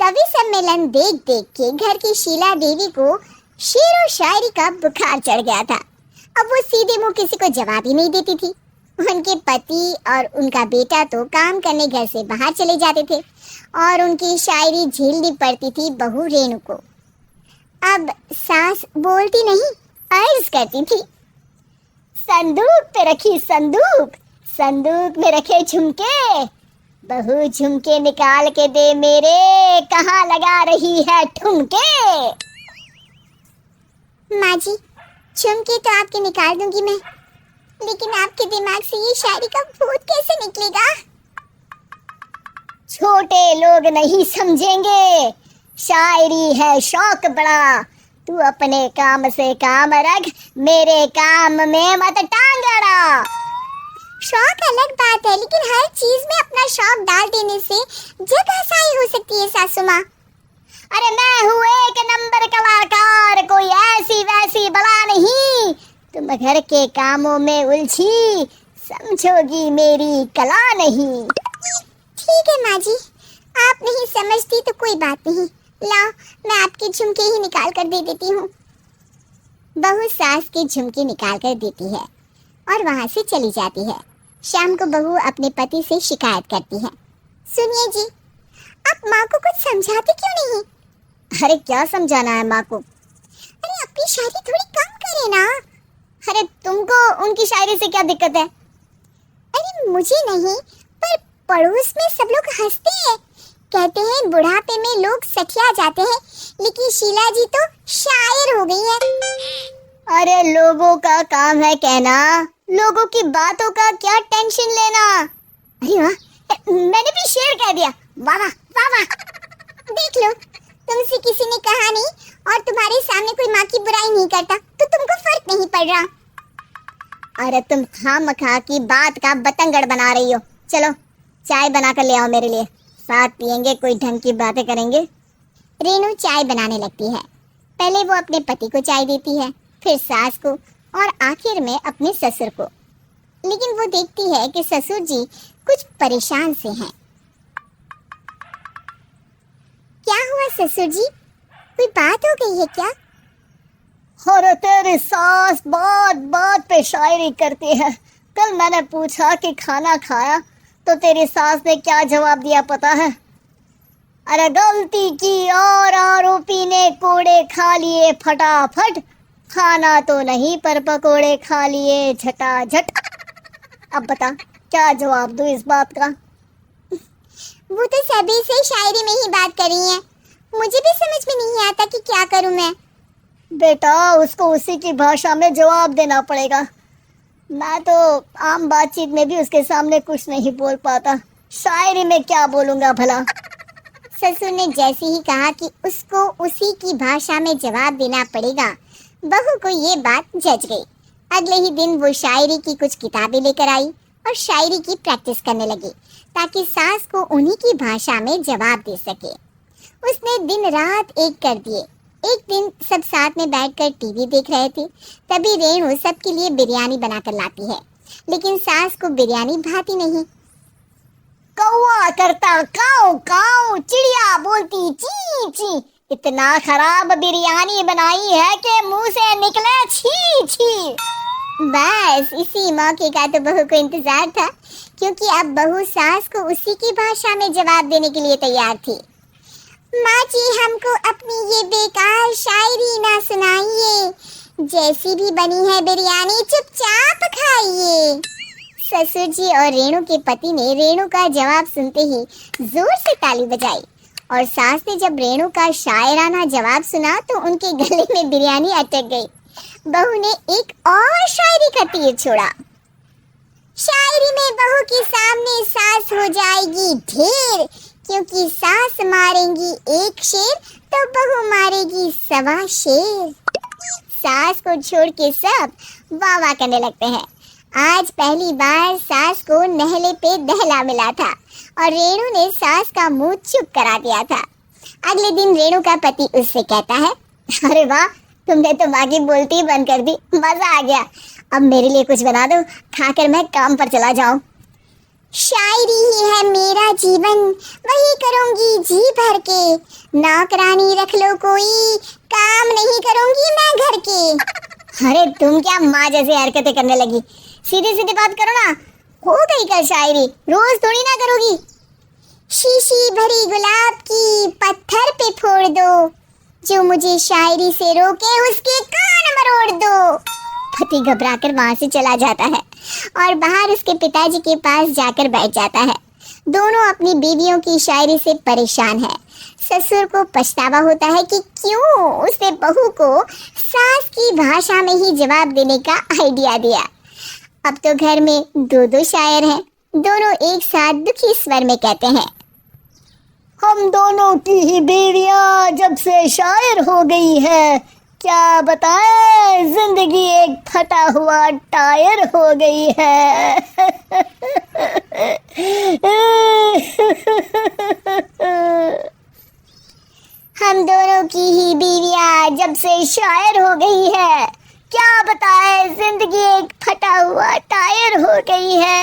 कवि सम्मेलन देख देख के घर की शीला देवी को शेर और शायरी का बुखार चढ़ गया था। अब वो सीधे मुंह किसी को जवाब ही नहीं देती थी। उनके पति और उनका बेटा तो काम करने घर से बाहर चले जाते थे और उनकी शायरी झेलनी पड़ती थी बहू रेणु को। अब सास बोलती नहीं, अर्ज करती थी, संदूक पे रखी संदूक, संदूक में रखे झुमके, बहू झुमके निकाल के दे मेरे, कहाँ लगा रही है ठुमके। माँ जी, झुमके तो आपके निकाल दूंगी मैं, लेकिन आपके दिमाग से ये शायरी का भूत कैसे निकलेगा? छोटे लोग नहीं समझेंगे, शायरी है शौक बड़ा, तू अपने काम से काम रख, मेरे काम में मत टांग अड़ा। शौक अलग बात है, लेकिन हर चीज में अपना शौक डाल देने से जग हंसाई हो सकती है सासू माँ। अरे मैं हूँ एक नंबर कलाकार, कोई ऐसी वैसी बला नहीं, तुम घर के कामों में उलझी, समझोगी मेरी कला नहीं। ठीक है माँ जी, आप नहीं समझती तो कोई बात नहीं, लाओ मैं आपके झुमके ही निकाल कर दे देती हूँ। बहू सास के झुमके निकाल कर देती है और वहां से चली जाती है। शाम को बहू अपने पति से शिकायत करती है, सुनिए जी, आप माँ को कुछ समझाते क्यों नहीं? अरे क्या समझाना है माँ को? अरे अपनी शायरी थोड़ी कम करे ना। अरे तुमको उनकी शायरी से क्या दिक्कत है? अरे मुझे नहीं, पर पड़ोस में सब लोग हंसते हैं, कहते हैं बुढ़ापे में लोग सठिया जाते हैं, लेकिन शीला जी तो शायर हो गई है। अरे लोगों का काम है कहना, लोगों की बातों का क्या टेंशन लेना। अरे वाह, मैंने भी शेर कह दिया, वाह वाह वाह वाह। देख लो, तुमसे किसी ने कहा नहीं और तुम्हारे सामने कोई माँ की बुराई नहीं करता तो तुमको फर्क नहीं पड़ रहा। अरे तुम खामखा की बात का बतंगड़ बना रही हो। चलो चाय बना कर ले आओ मेरे लिए, साथ पियेंगे, कोई ढंग की बातें करेंगे। रेणु चाय बनाने लगती है। पहले वो अपने पति को चाय देती है, फिर सास को और आखिर में अपने ससुर को। लेकिन वो देखती है कि ससुर जी कुछ परेशान से हैं। क्या हुआ ससुर जी, कोई बात हो गई है क्या? अरे तेरी सास बात बात पे शायरी करती है। कल मैंने पूछा कि खाना खाया तो तेरी सास ने क्या जवाब दिया पता है? अरे गलती की और आरोपी ने कोड़े खा लिए फटाफट, खाना तो नहीं पर पकोड़े खा लिए झटाझट। अब बता क्या जवाब दूं इस बात का? वो तो सभी से शायरी में ही बात कर रही है, मुझे भी समझ में नहीं आता कि क्या करूं मैं। बेटा उसको उसी की भाषा में जवाब देना पड़ेगा, मैं तो आम बातचीत में भी उसके सामने कुछ नहीं बोल पाता, शायरी में क्या बोलूंगा भला। ससुर ने जैसे ही कहा कि उसको उसी की भाषा में जवाब देना पड़ेगा, बहू को ये बात जच गई। अगले ही दिन वो शायरी की कुछ किताबें लेकर आई और शायरी की प्रैक्टिस करने लगी ताकि सास को उन्हीं की भाषा में जवाब दे सके। उसने दिन रात एक कर दिए। एक दिन सब साथ में बैठकर टीवी देख रहे थे, तभी रेणु सबके लिए बिरयानी बनाकर लाती है, लेकिन सास को बिरयानी भाती नहीं। कौवा करता काऊ काऊ, चिड़िया बोलती ची ची, इतना खराब बिरयानी बनाई है कि मुंह से निकले छी छी। बस इसी मौके का तो बहू को इंतजार था, क्योंकि अब बहू सास को उसी की भाषा में जवाब देने के लिए तैयार थी। माँ जी, हमको अपनी ये बेकार शायरी ना सुनाइए, जैसी भी बनी है बिरयानी चुपचाप खाइए। ससुर जी और रेणु के पति ने रेणु का जवाब सुनते ही जोर से ताली बजाई और सास ने जब रेणु का शायराना जवाब सुना तो उनके गले में बिरयानी अटक गई। बहू ने एक और शायरी का तीर छोड़ा। शायरी में बहू के सामने सास हो जाएगी ढेर, क्योंकि सास मारेंगी एक शेर तो बहू मारेगी 1.25 शेर। सास को छोड़ के सब वाह वाह करने लगते हैं। आज पहली बार सास को नहले पे दहला मिला था और रेणु ने सास का मुंह चुप करा दिया था। अगले दिन रेणु का पति उससे कहता है, अरे वाह, तुमने तो माँ की बोलती बंद कर दी, मजा आ गया। अब मेरे लिए कुछ बना दो, खाकर मैं काम पर चला जाऊं। शायरी ही है मेरा जीवन, वही करूंगी जी भर के। नौकरानी रख लो कोई, काम नहीं करूंगी मैं घर के। अरे तुम क्या माँ जैसी हरकतें करने लगी, सीधी सीधी बात करो ना। हो गई कल शायरी, रोज थोड़ी ना करोगी। शीशी भरी गुलाब की पत्थर पे फोड़ दो, जो मुझे शायरी से रोके उसके कान मरोड़ दो। पति घबराकर वहां से चला जाता है और बाहर उसके पिताजी के पास जाकर बैठ जाता है। दोनों अपनी बीवियों की शायरी से परेशान है। ससुर को पछतावा होता है कि क्यों उसने बहू को सास की भाषा में ही जवाब देने का आइडिया दिया। अब तो घर में दो दो शायर हैं। दोनों एक साथ दुखी स्वर में कहते हैं, हम दोनों की ही बीवियां जब से शायर हो गई है, क्या बताएं जिंदगी एक फटा हुआ टायर हो गई है। हम दोनों की ही बीवियां जब से शायर हो गई है, क्या बताएं जिंदगी एक फटा हुआ टायर हो गई है।